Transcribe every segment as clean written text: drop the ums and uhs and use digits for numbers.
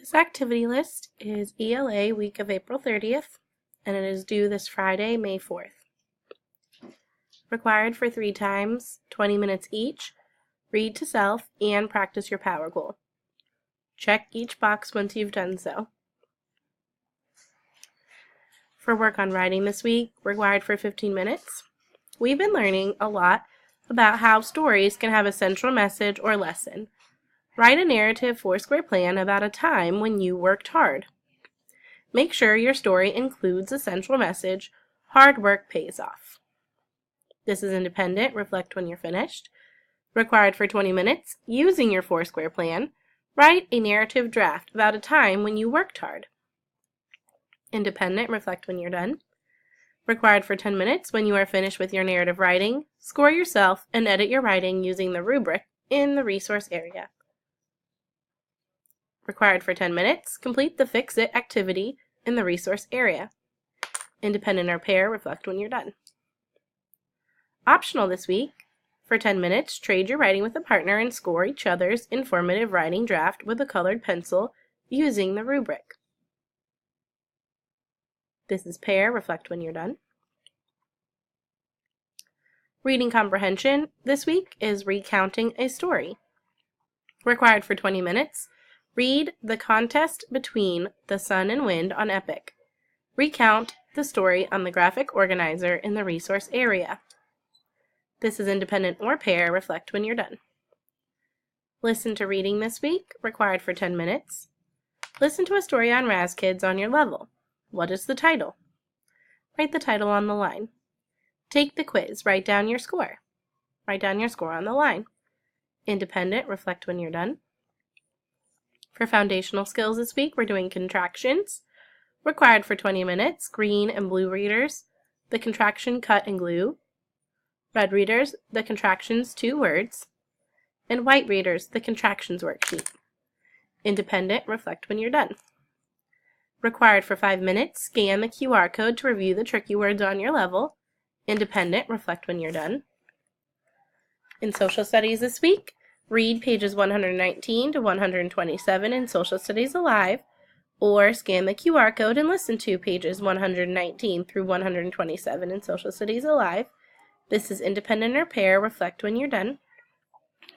This activity list is ELA week of April 30th, and it is due this Friday, May 4th. Required for 3 times, 20 minutes each. Read to self and practice your power goal. Check each box once you've done so. For work on writing this week, required for 15 minutes. We've been learning a lot about how stories can have a central message or lesson. Write a narrative Foursquare plan about a time when you worked hard. Make sure your story includes a central message, hard work pays off. This is independent, reflect when you're finished. Required for 20 minutes, using your Foursquare plan, write a narrative draft about a time when you worked hard. Independent, reflect when you're done. Required for 10 minutes, when you are finished with your narrative writing, score yourself and edit your writing using the rubric in the resource area. Required for 10 minutes, complete the Fix-It activity in the resource area. Independent or pair, reflect when you're done. Optional this week, for 10 minutes, trade your writing with a partner and score each other's informative writing draft with a colored pencil using the rubric. This is pair, reflect when you're done. Reading comprehension this week is recounting a story. Required for 20 minutes, read The Contest Between the Sun and Wind on Epic. Recount the story on the graphic organizer in the resource area. This is independent or pair, reflect when you're done. Listen to reading this week, required for 10 minutes. Listen to a story on Raz-Kids on your level. What is the title? Write the title on the line. Take the quiz, write down your score. Write down your score on the line. Independent, reflect when you're done. For foundational skills this week, we're doing contractions. Required for 20 minutes, green and blue readers, the contraction cut and glue. Red readers, the contractions 2 words. And white readers, the contractions worksheet. Independent, reflect when you're done. Required for 5 minutes, scan the QR code to review the tricky words on your level. Independent, reflect when you're done. In social studies this week, read pages 119 to 127 in Social Studies Alive, or scan the QR code and listen to pages 119 through 127 in Social Studies Alive. This is independent or pair, reflect when you're done.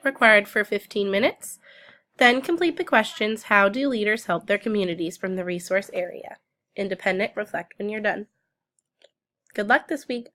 Required for 15 minutes. Then complete the questions, how do leaders help their communities from the resource area? Independent, reflect when you're done. Good luck this week.